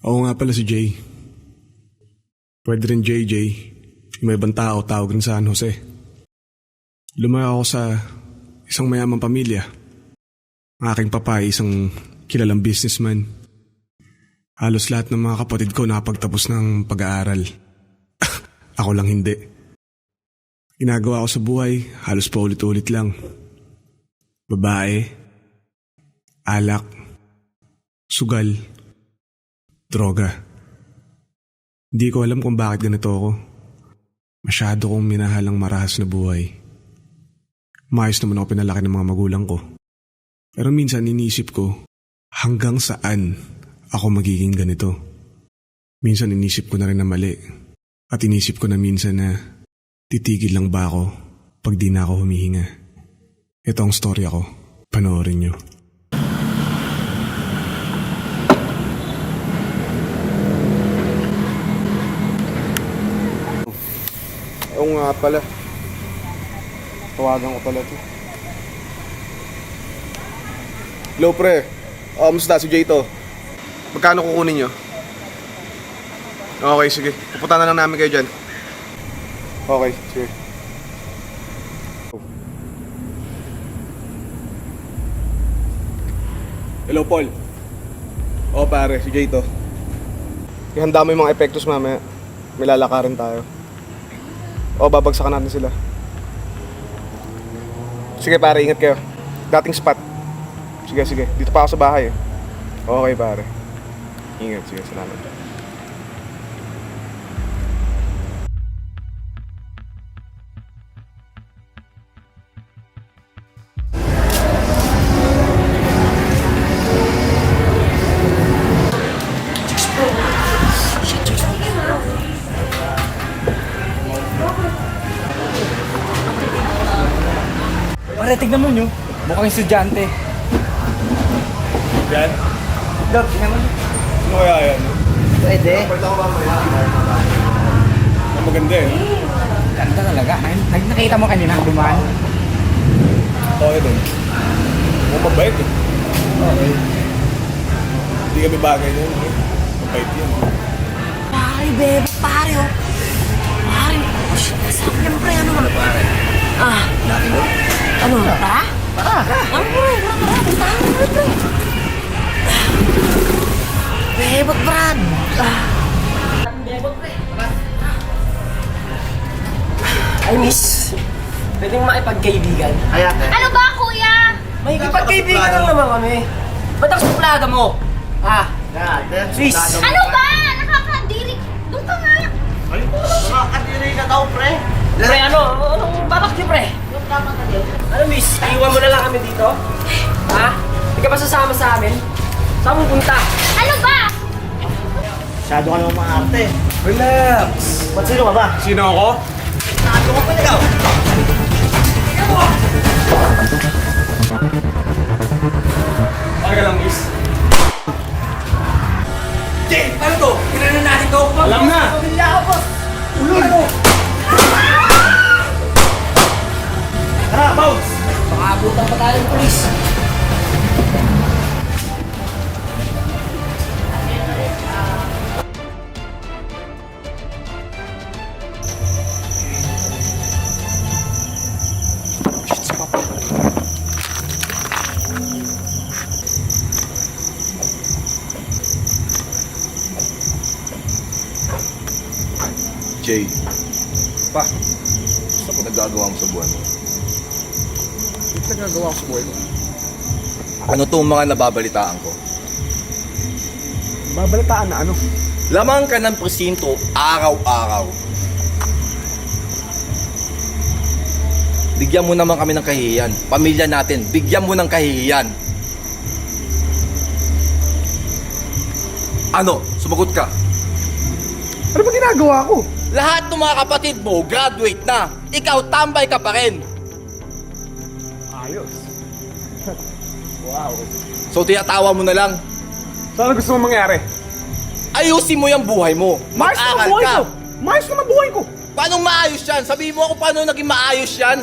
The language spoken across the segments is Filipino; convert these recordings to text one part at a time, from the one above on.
Oo nga pala si Jay. Pwede rin JJ. Yung may ibang tao tawag rin sa San Jose. Lumaki ako sa isang mayamang pamilya. Ang aking papa ay isang kilalang businessman. Halos lahat ng mga kapatid ko nakapagtapos ng pag-aaral. Ako lang hindi. Ginagawa ko sa buhay, halos paulit-ulit lang. Babae, alak, sugal, droga. Hindi ko alam kung bakit ganito ako. Masyado kong minahalang marahas na buhay. Maayos naman ako pinalaki ng mga magulang ko. Pero minsan inisip ko, hanggang saan ako magiging ganito? Minsan inisip ko na rin na mali. At inisip ko na minsan na titigil lang ba ako pag di na ako humihinga. Ito ang storya ko. Panoorin nyo. Oo nga pala. Tawagan ko pala ito. Hello pre. Kamusta si Jay to? Magkano kukunin nyo? Okay, sige. Pupunta na lang namin kayo dyan. Okay, sige. Hello Paul. Oo pare, si Jay to. Ihanda mo yung mga epektos mamaya. May lalakarin tayo. O, babagsakan natin sila. Sige pare, ingat kayo. Dating spot. Sige. Dito pa ako sa bahay eh. Okay pare. Ingat, sige, salamat. Pare, tignan mo nyo. Mukhang estudyante. Yan? Dog, tignan mo. Sino kaya yan? Pwede. Ang maganda eh. Ganda talaga. Nakita mo kanina, dumaan. Okay din. Mukhang mabait eh. Okay. Hindi kami bagay nun eh. Mabait yan. Pare, bebe, pare, oh. Pare, siyempre, ano man, pare? Ano, tara? Tara. Ano, pre? Bebot, Brad. Bebot, pre. Ay, miss. Pwedeng makipagkaibigan. Ano ba, kuya? May kipagkaibigan lang naman kami. Ba't ang suplada mo? Ha? Sis! Ano ba? Nakakadiri. Doon ka nga. Makakadiri na daw, pre. Pre, anong balak niyo, pre? Ano, miss? Iwan mo na lang kami dito? Ha? Hindi ka ba sasama sa amin? Saan mo punta? Ano ba? Masyado ka naman maarte. Relax. Ba't sino ka ba? Sino ako? Ano ka pa ikaw? Okay lang, Is. Jay, ano to? Kailan na natin to? Alam na! Pamilya ako, boss. Ulol mo. Tara, bounce! Baka abutan pa tayo ng polis. Jay, gusto ko nagagawa mo sa buwan mo. Ito nagagawa ko sa buhay ko. Ano itong mga nababalitaan ko? Babalitaan na ano? Lamang ka ng presinto araw-araw. Bigyan mo naman kami ng kahihiyan. Pamilya natin, bigyan mo ng kahihiyan. Ano? Sumagot ka. Ano ba ginagawa ko? Lahat ng mga kapatid mo, graduate na. Ikaw, tambay ka pa rin. Ayos. So, tiyatawa mo na lang. Saan gusto mo mangyari? Ayusin mo yung buhay mo. Maayos naman Mag-aral buhay ka. ko! Maayos naman buhay ko! Paano maayos yan? Sabihin mo ako paano naging maayos yan?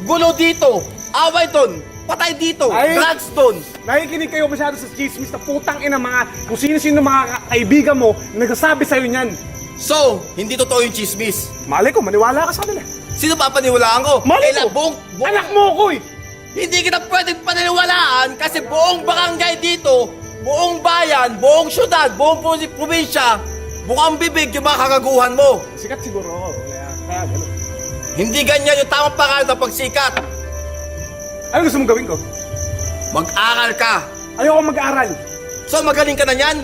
Gulo dito. Away doon. Patay dito, Ay! drugs doon. Nakikinig kayo masyado sa chismis na putang ina mga kung sino-sino mga kaibigan mo na nagsasabi sa'yo niyan. So, hindi totoo yung chismis. Malay ko, maniwala ka sa kanila. Sino papaniwalaan ko? Malay Kailan ko, buong anak mo ko eh. Hindi kita pwedeng paniniwalaan kasi buong barangay dito, buong bayan, buong syudad, buong probinsya, bukang bibig yung mga kagaguhan mo. Sikat siguro ako, kaya gano'n. Hindi ganyan yung tamang pangalan ng pagsikat. Ano gusto mong gawin ko? Mag-aral ka. Ayoko mag-aral. So, magaling ka na yan?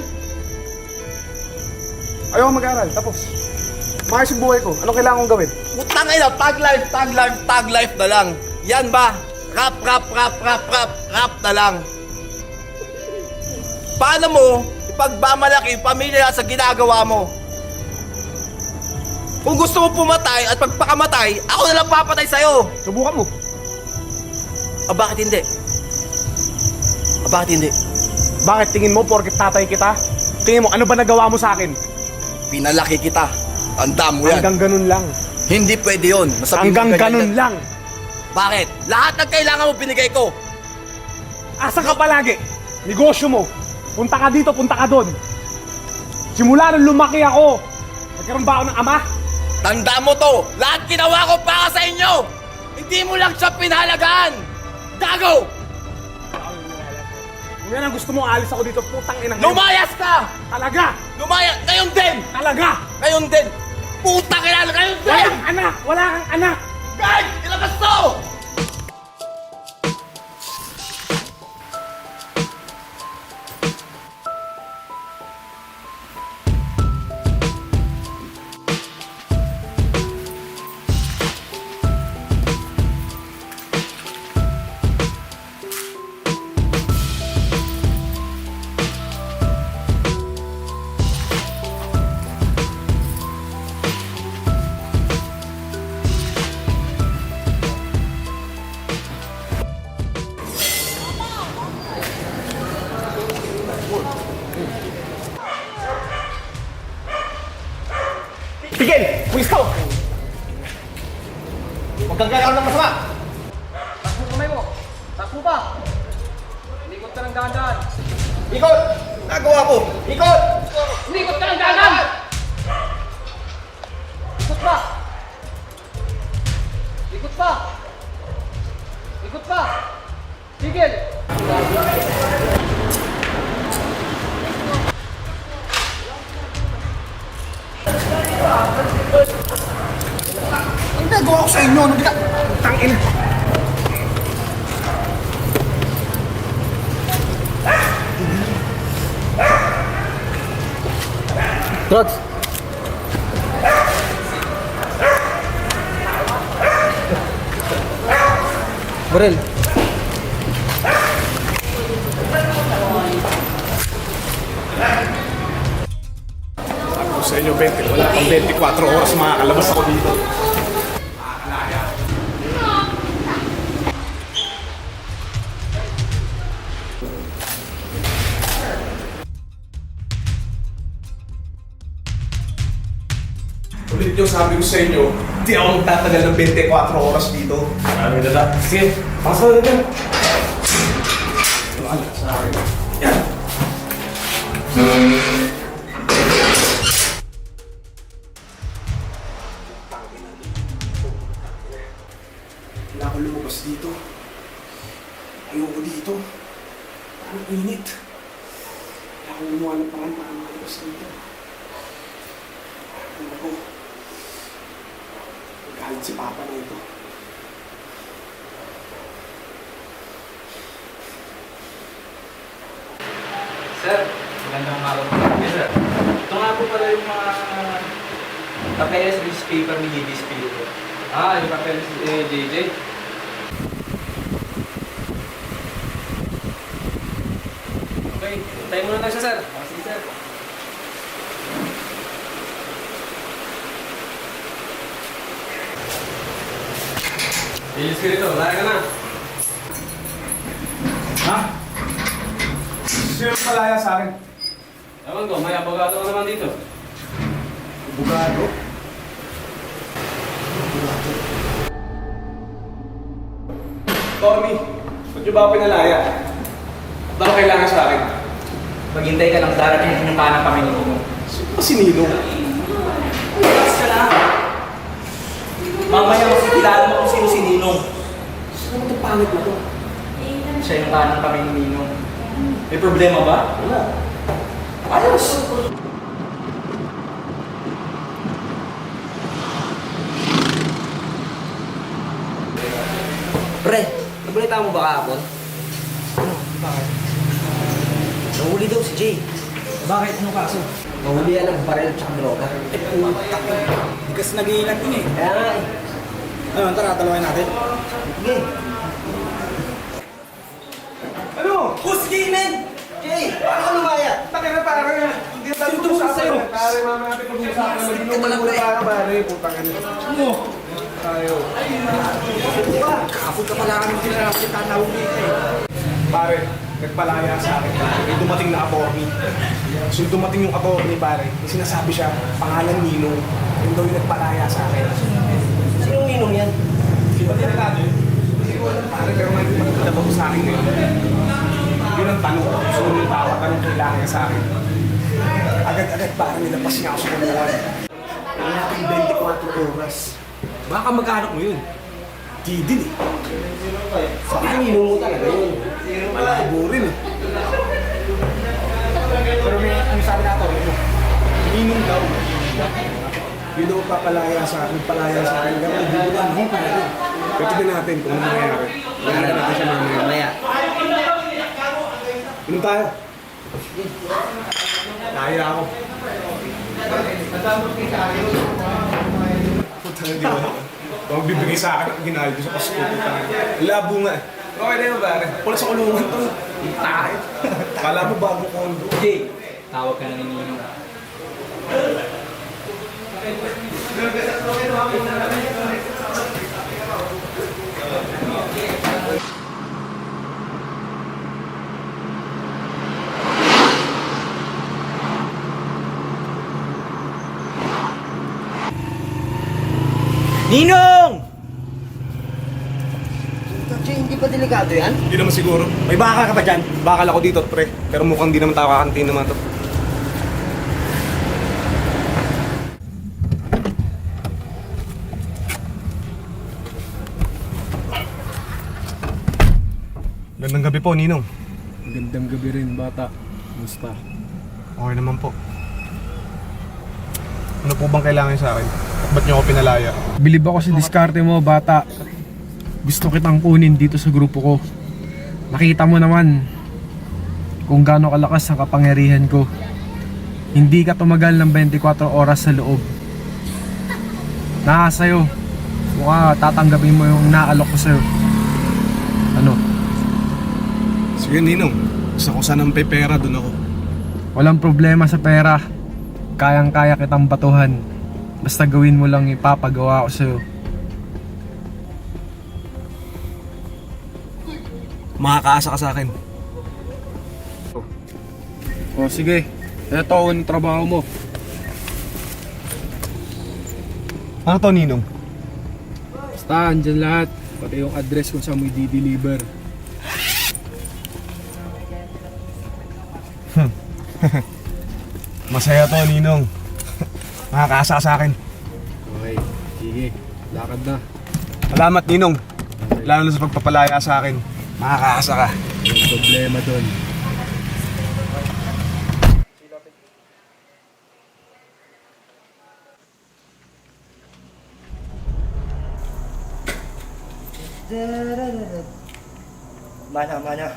Ayoko mag-aral, tapos. Maayos yung buhay ko. Anong kailangan kong gawin? Putang ina, tag life na lang. Yan ba? Rap na lang. Paano mo ipagmamalaki yung pamilya sa ginagawa mo? Kung gusto mo pumatay at pagpakamatay, ako na lang papatay sa'yo. Subukan mo. Bakit hindi? Bakit hindi? Bakit tingin mo porket tatay kita? Tingin mo, ano ba nagawa mo sa akin? Pinalaki kita. Tanda mo yan. Hanggang ganun lang. Hindi pwede yun. Masabi mo Hanggang ganun yan. lang. Bakit? Lahat ng kailangan mo binigay ko. Asan ka palagi? Negosyo mo. Punta ka dito, punta ka doon. Simula nung lumaki ako, nagkaroon ba ako ng ama? Tanda mo to. Lahat ginawa ko para sa inyo. Hindi mo lang siya pinahalagaan. Gago! Kung yan ang gusto mo, alis ako dito, putang inang. Lumayas ka! Talaga! Lumayas! Ngayon din! Talaga! Ngayon din! Putang ina! Ngayon din! Walang anak! Wala kang anak! Guys! Ilabas to! Tigil! Pulis ka! Huwag kang gagawin ng masama. Takbo kamay mo. Takbo ba? Likot ka ng dahan-dahan. Ikot! Nagawa ko! Ikot! Likot ka ng dahan-dahan! Likot pa! Likot pa! Likot pa! Tigil! Ang nagawa ko sa inyo, ano gina... Putang ina! Drugs! Baril! Ako sa inyo, 20. Wala pang 24 oras makakalabas ako dito. Ulit yung sabi ko sa inyo, hindi ako magtatagal ng 24 oras dito. Marami na lang. Sige, pasok na dyan. Yan. Wala akong lumabas dito. Ayoko dito. Ang init. Wala akong gumawa ng parang para makalabas dito. Ano ko? Galit si Papa na ito. Sir, magandang araw po. Yes, sir. Ito nga po pala yung mga papeles newspaper ni display po. Yung papeles ni JJ. Okay, tayo muna lang siya, sir. Sige, sir. Ilis ka rito, laya ka na. Ha? Sino palaya sa akin? Ewan ko, may abogado ka naman dito. Bugado? Tommy, Ba't niyo ba ako pinalaya? Baka kailangan sa akin. Maghintay ka lang, darating yung kanang Panginoon mo. Si Ninong. Relax ka lang. Mamaya makikilala mo kung sino si Ninong. Ano itong pangit na to? Siya yung kanang kami ni Ninong. May problema ba? Wala. Ayos! Pre, nabalita mo ba kahapon? Ano? Bakit? Nahuli daw si Jay. Bakit? Anong kaso? Nahuli yan ng baril at saka droga. Hindi kasi nag-iingat yun eh. Kaya nga eh. Ano, tara, talawin natin. Sige. Ano? Oh, sige, men! Jay, paano ka lumaya? Takin na pare. Hindi na tayo pag-usapan sa'yo. Pare, mamaya natin pag-usapan. Mag-inuman muna tayo pare. Putang ina. Ano? Tayo. Kapag ka pala kami kinakapit na nahuli ka eh. Pare, nagpalaya sa akin. May dumating na attorney. So dumating yung attorney pare. May sinasabi siya, pangalan Ninong. Yung daw yung nagpalaya sa akin. Sinong ninong yan? Di ba delikado yun? Hindi ko alam pare, pero may magkakalabaw sa akin ngayon. Yun ang tanong. Gusto ko yung tawag. Anong kailangan niya sa akin? Agad-agad pare, nilapas niya ako sa kulungan. Wala natin 24 oras. Baka magkaanak mo yun. Kidin eh. Baka ninong mo talaga yun. Malabo rin eh. Pero may ano sabi na ito, Ninong daw. Yun daw papalaya sa akin. Palaya sa akin. Gawin, hindi ko lang. Hindi pala rin. Pero tignan natin kung ano nangyayari. Tignan natin siya mamaya. Mamaya. Inom tayo. Nahira ako. Puta na di ba? Huwag bibigay sa akin ang ginahal ko sa Pasko. Labo nga eh. Okay na yun pare. Wala sa kulungan to. Tayo. Kala mo bago kondo. Jay, tawag ka na ni Ninong. Ninong! Jay, hindi pa delikado yan? Hindi naman siguro. May baka ka pa dyan. Bakal ako dito, pre. Pero mukhang di naman tayo kakantin naman to. Gandang gabi po, Ninong. Magandang gabi rin, bata. Musta? Okay naman po. Ano po bang kailangan sa akin? At ba't niyo ako pinalaya? Bilib ako sa diskarte mo, bata. Gusto kitang kunin dito sa grupo ko. Nakita mo naman kung gaano kalakas ang kapangyarihan ko. Hindi ka tumagal ng 24 oras sa loob. Sa'yo. Mukha tatanggapin mo yung naalok ko sa'yo. Ano? Sige, Ninong. Gusto ko sanang may pera, doon ako. Walang problema sa pera. Kayang-kaya kitang batuhan. Basta gawin mo lang ipapagawa ko sa'yo. Makakaasa ka sa akin. O sige, ito ang trabaho mo. Ano to, Ninong? Basta, andyan lahat. Pati yung address kung saan mo i-deliver. Masaya to, Ninong. Makakaasa ka sa akin. Okay, sige. Lakad na. Salamat, Ninong. Lalo na sa pagpapalaya sa akin. Makakaasa ka. Yung problema doon. Mana. Mana.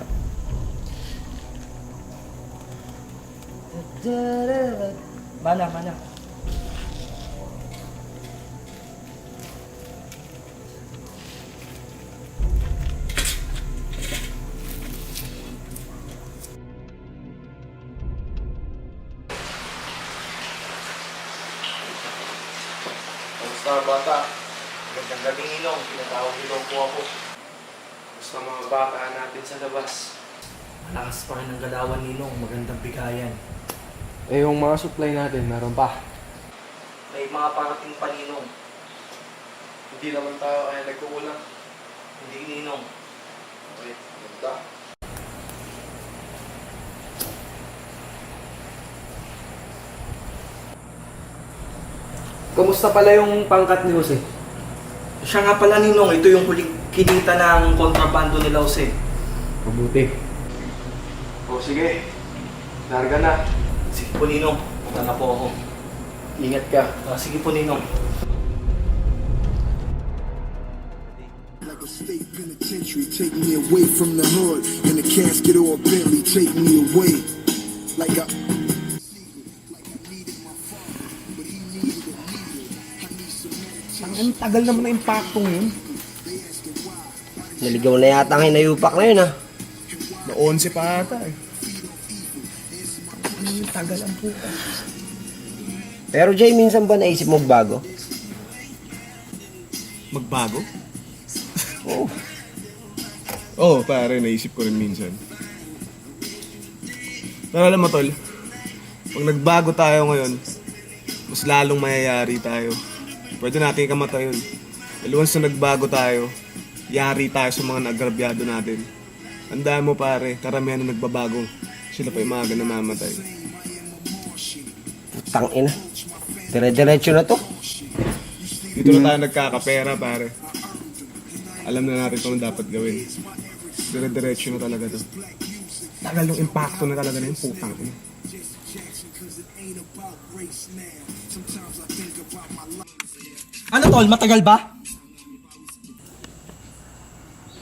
Kamusta bata? Gandang gabi Ninong, pinatawag nilo po ako. Gusto mga bata natin sa labas. Malakas pa rin ang galawan, Ninong. Magandang bigayan. Eh, yung mga supply natin, meron pa. May mga parating pa, Ninong. Hindi naman tayo kaya nagkukulang. Hindi, Ninong. Okay, Kumusta pala yung pangkat ni Jose? Siya nga pala, Ninong, ito yung huling kinita ng kontrabando nila, Jose. Mabuti. O sige, larga na. Sige po, Ninong. Punta na po ako. Ingat ka. Sige po, Ninong. Like a state penitentiary, take me away from the hood. In a casket or a Bentley, take me away. Like a Ang tagal naman na impactong yun. Naligaw na yata ang hinayupak na yun ah. Na 11 pa ata eh. Ang tagal ang puta. Pero Jay, minsan ba naisip mo bago? Magbago? Oo. Oo, pare, naisip ko rin minsan. Pero alam mo, tol, pag nagbago tayo ngayon, mas lalong mayayari tayo. Pwede natin ikamata yun. Once na nagbago tayo, yari tayo sa mga nagrabyado natin. Tandaan mo, pare, karamihan na nagbabago. Sila pa yung mga namamatay. Putang ina. Dire-diretso na to. Dito na tayo nagkakapera, pare. Alam na natin kung dapat gawin. Dire-diretso na talaga to. Tagal yung impacto na talaga na yung putang ina. Ano tol, matagal ba?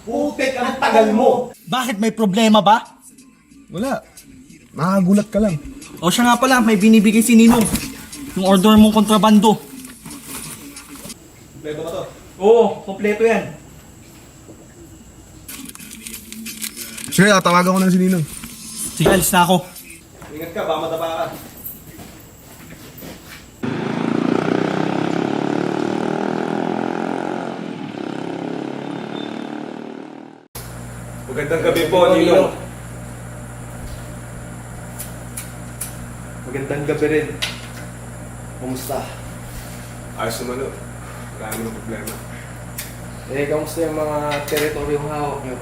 Putik, ang tagal mo! Bakit may problema ba? Wala. Nakagulat ka lang. O siya nga pala, may binibigay si Ninong. Yung order mong kontrabando. Kompleto ba to? Oo, kompleto yan. Sige, tawagan ko na si Ninong. Sige, alis na ako. Ingat ka, baka matapa ka. Magandang gabi po, Ninong. Magandang gabi rin. Kumusta? Ayos naman, no? Wala naman ang problema. Kamusta yung mga teritoryong hawak nyo?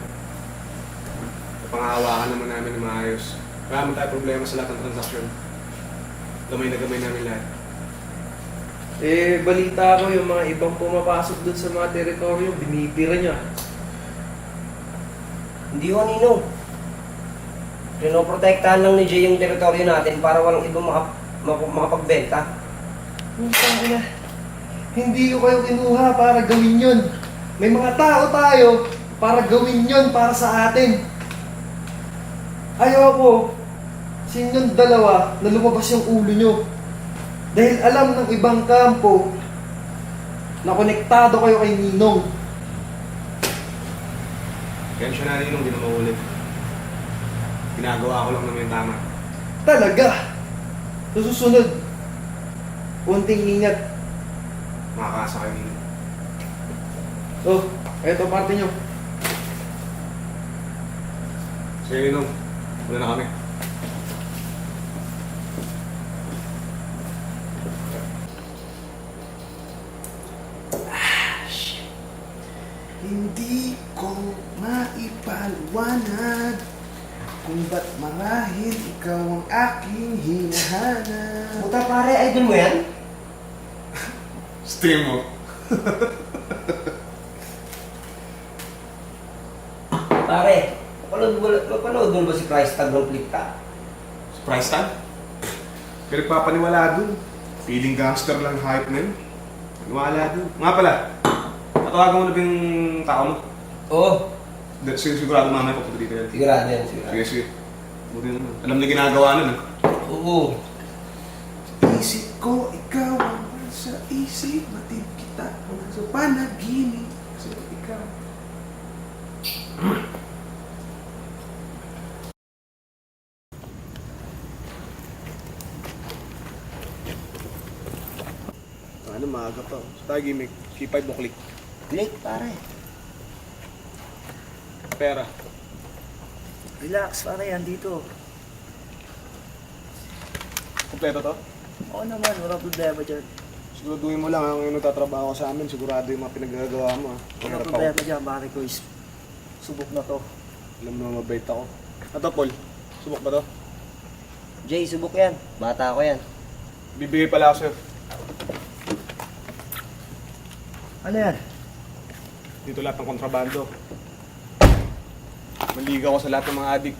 Napangahawakan naman namin ng maayos. Wala naman tayo problema sa lahat ng transaksyon. Gamay na gamay namin lahat. Balita ko yung mga ibang pumapasok dun sa mga teritoryo, binibira nyo. Hindi ko Ninong. Pinoprotektahan lang ni Jay yung teritoryo natin para walang ibang makapagbenta. Hindi ko kayo kinuha para gawin yun. May mga tao tayo para gawin yun para sa atin. Ayoko sa inyong dalawa na lumabas yung ulo nyo. Dahil alam ng ibang kampo na konektado kayo kay Ninong. Kaya siya na Ninong, di na maulit. Ginagawa ko lang naman yung tama. Talaga. Sa susunod, konting ingat. Makakasa kayo Ninong. Oh, eto parte nyo. Sige Ninong, una na kami. hindi ko maipaliwanag kung ba't marahil ikaw ang aking hinahanap. Puta pare, idol mo yan? Stream mo. Pare, mapanood mo ba si Price Tag ng Plikta? Price tag? Pero papaniwala dun. Feeling gangster lang hype na yun. Wala dun. Nga pala, natawagan mo na ba yung tao mo? Oo, Sigurado mamaya papunta dito yan. sigurado yan, sigurado. Sige, sige. Buti naman. Alam na ginagawa nun, Oo. Isip ko, ikaw ang nasa isip. Matid kita sa panaginip. So, ikaw. Ano, maaga pa. Sa tayo gimmick. K5 mo click. Blake, pare. Pera. Relax, pare, yan dito. Kompleto to? Oo naman, walang problema dyan. Siguraduhin mo lang ang nagtatrabaho sa amin. Sigurado yung mga pinaggagawa mo. Walang problema dyan, pare ko is subok na to. Alam mo na mabait ako. Ato, Paul. Subok ba to? Jay, subok yan. Bata ko yan. Bibigay pala ako sa'yo. Ano yan? Dito lahat ng kontrabando. Maliga ko sa lahat ng mga adik.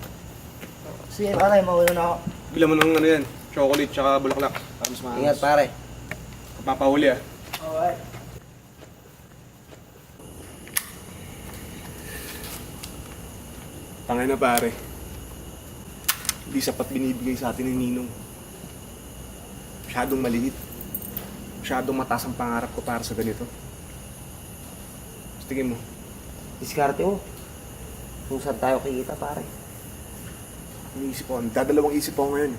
Sige, pare, mauna na ako. Bila mo ng ano yan, chocolate tsaka bulaklak. Para mas maangas. Ingat, pare. Papahuli ah. Alright. Tangay na pare. Hindi sapat binibigay sa atin ni Ninong. Masyadong maliit. Masyadong mataas ang pangarap ko para sa ganito. Mas tingin mo, Diskarte mo. Kung saan tayo kikita, pare. iniisip ko, dadalawang isip ko ngayon.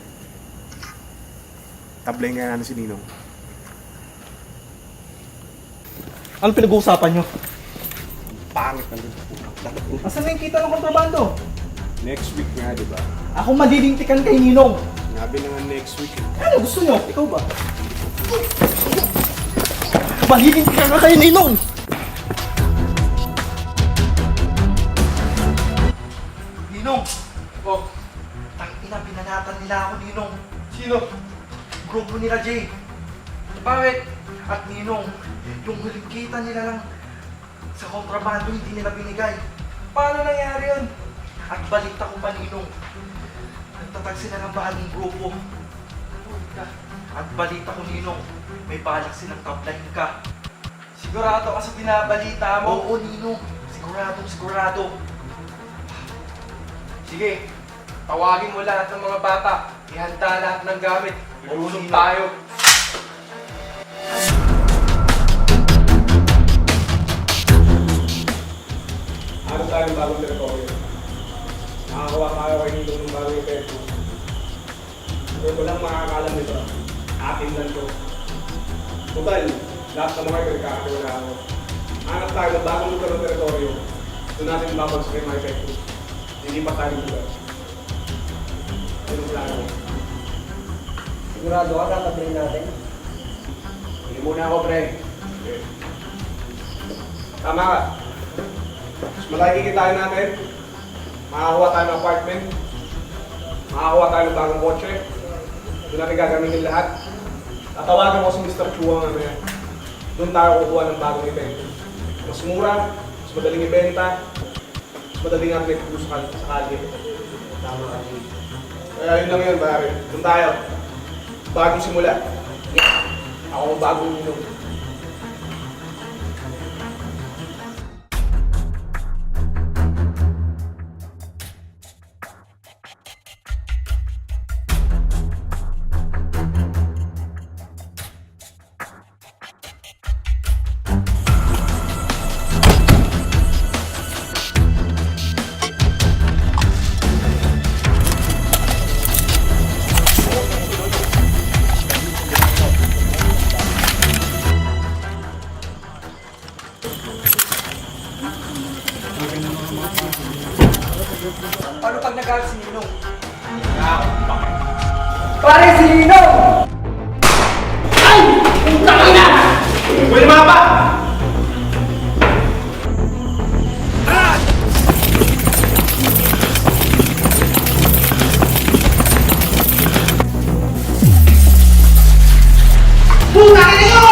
Tablay nga na si Ninong. Ano pinag-uusapan nyo? Pangit na din. Asan na yung kita ng kontrabando? Next week nga, di ba? Ako madilintikan kay Ninong. Sinabi na nga next week. Ano gusto nyo? Ikaw ba? Madilintikan ka kay Ninong! Ninong! Oh, tangina, binanatan nila ako, Ninong. Sino? Grupo nila, Jay. Bakit? At Ninong, yung huling kita nila lang sa kontrabando hindi nila binigay. Paano nangyari yun? At balita ko pa, Ninong, nagtatag sila ng bagong grupo. At balita ko, Ninong, may balak silang taplahin ka. Sigurado ka sa binabalita mo? Oo, Ninong. Sigurado. Sige, tawagin mo lahat ng mga bata. Ihanda lahat ng gamit. Marunong tayo. Ano tayo ng bagong teritoryo? Nakakawa tayo kay Ninong ng bagong epekto. Ito lang makakalam nito. Akin lang to. Total, lahat ng mga ito nagkakatiwalaan ko. Hanap tayo ng bagong lugar ng teritoryo. Doon natin babagsak yung mga epekto. Hindi pa tayo lugar. Ito ang plano ko. Sigurado ka, tatabihin natin. Hindi muna ako, pre. Okay. Tama ka. Mas malaki kikitain natin. Makakuha tayo ng apartment. Makakuha tayo ng bagong kotse. Doon natin gagamitin lahat. Tatawagan ko si Mr. Chua ng yan. Doon tayo kukuha ng bagong epekto. Mas mura, mas madaling ibenta, mas madaling natin ipagpuso sa kalye. Tama ka. Kaya yun lang yun, pare. Doon tayo. Bagong simula. Ako ang bagong Ninong. Paano pag nagalit si Ninong? Pare, si Ninong! Ay! Putang ina! Pwede mga pa! Putang ina nyo!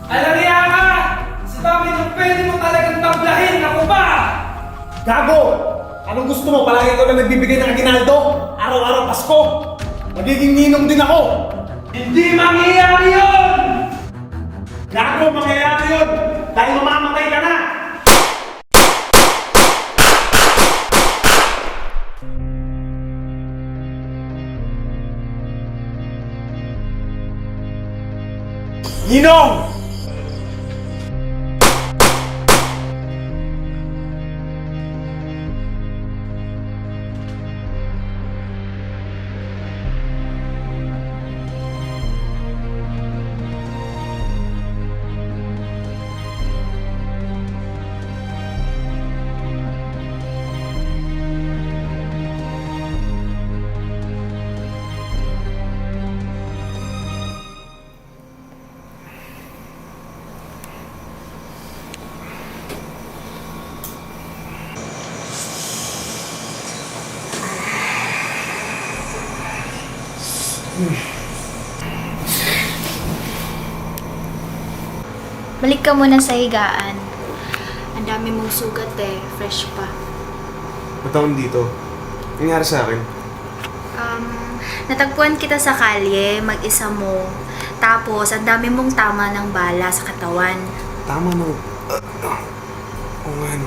Alariya ka! Sa dami ng pwede mo talagang tablahin, ako ba? Gago! Anong gusto mo? Palagi ko na nagbibigay ng aginaldo? Araw-araw Pasko! Magiging Ninong din ako! Hindi mangyayari yun! Gago! Mangyayari yun! Dahil mamamatay ka na! Ninong! Balik ka muna sa higaan. Ang dami mong sugat eh. Fresh pa. Ba't ako dito? Nangyari sa akin? Natagpuan kita sa kalye, mag-isa mo. Tapos, ang dami mong tama ng bala sa katawan. Tama na. Oo nga, no.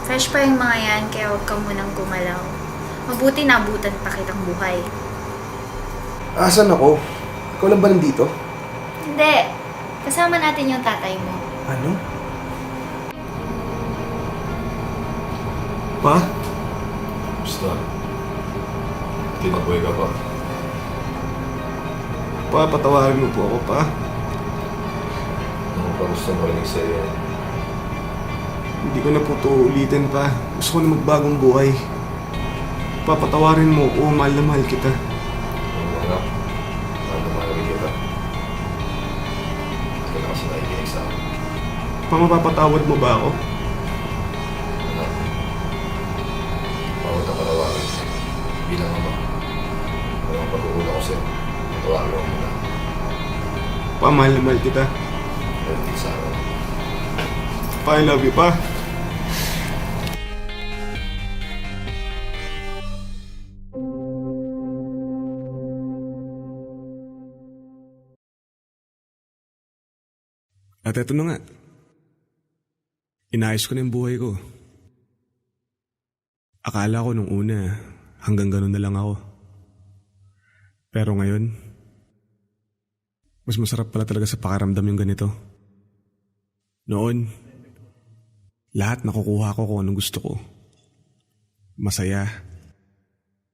Fresh pa yung mga yan, kaya huwag ka munang gumalaw. Mabuti nabutan pa kitang buhay. Asan ako? Ikaw lang ba nandito? Hindi. Kasama natin yung tatay mo. Ano? Pa? Basta. Tinaboy ka pa. Pa, patawarin mo po ako, pa. Ano pa gusto marinig sa'yo yan? Hindi ko na po ito ulitin, pa. Gusto ko na magbagong buhay. Pa, patawarin mo ako. Mahal na mahal kita. Ano anak? Ano mahal kita? Hindi ka na kasi nakikinig sa akin. Pa, mapapatawad mo ba ako? Anak. Bawat ang katawagan. Bilang ama. Walang pag-uula ko sa'yo. Tawagan mo muna. Pa, mahal na mahal kita. Pero hindi sa akin. Pa, I love you, pa. At eto na nga. Inayos ko na yung buhay ko. Akala ko nung una, hanggang ganun na lang ako. Pero ngayon, mas masarap pala talaga sa pakiramdam yung ganito. Noon, lahat nakukuha ko kung anong gusto ko. Masaya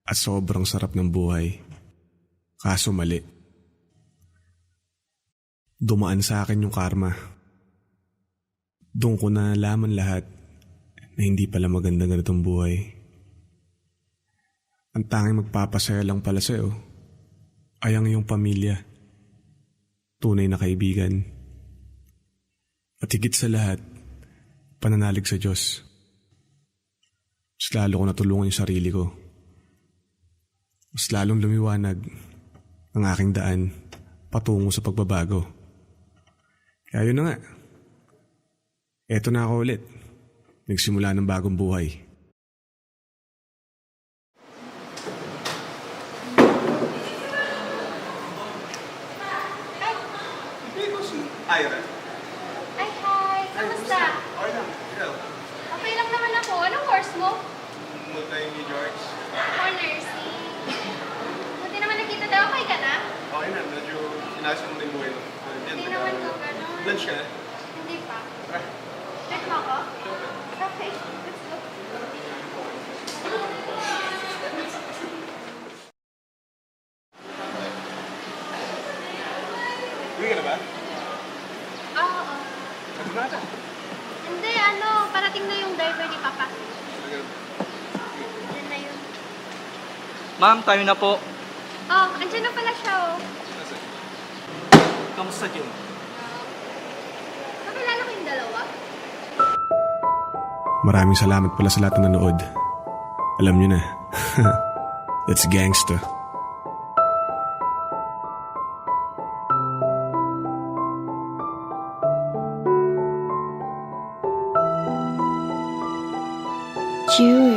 at sobrang sarap ng buhay. Kaso mali. Dumaan sa akin yung karma. Doon ko na nalaman lahat na hindi pala maganda ganitong buhay. Ang tanging magpapasaya lang pala sa'yo ay ang iyong pamilya. Tunay na kaibigan. At higit sa lahat, pananalig sa Diyos. Mas lalo ko natulungan yung sarili ko. Mas lalong lumiwanag ang aking daan patungo sa pagbabago. Kaya yun na nga. Eto na ako ulit. Nagsimula ng bagong buhay. Ay, hi! Kamusta? Okay lang naman ako. Anong course mo? Multi George. For nursing. Buti naman nakita daw. Okay ka na? Okay na, medyo inayos ko na yung buhay ko. Hindi naman ko gano'n. Lunch ka na? Hindi pa. Check mo ako? Okay, let's go. Uwi ka na ba? Oo. Sabi na ata. Hindi, parating na yung driver ni Papa. Diyan na yun. Ma'am, tayo na po. Oh, andyan na pala siya, oh. Kamusta, Jim? Nakilala ko yung dalawa? Maraming salamat pala sa lahat na nanood. Alam nyo na. That's gangsta. Jude.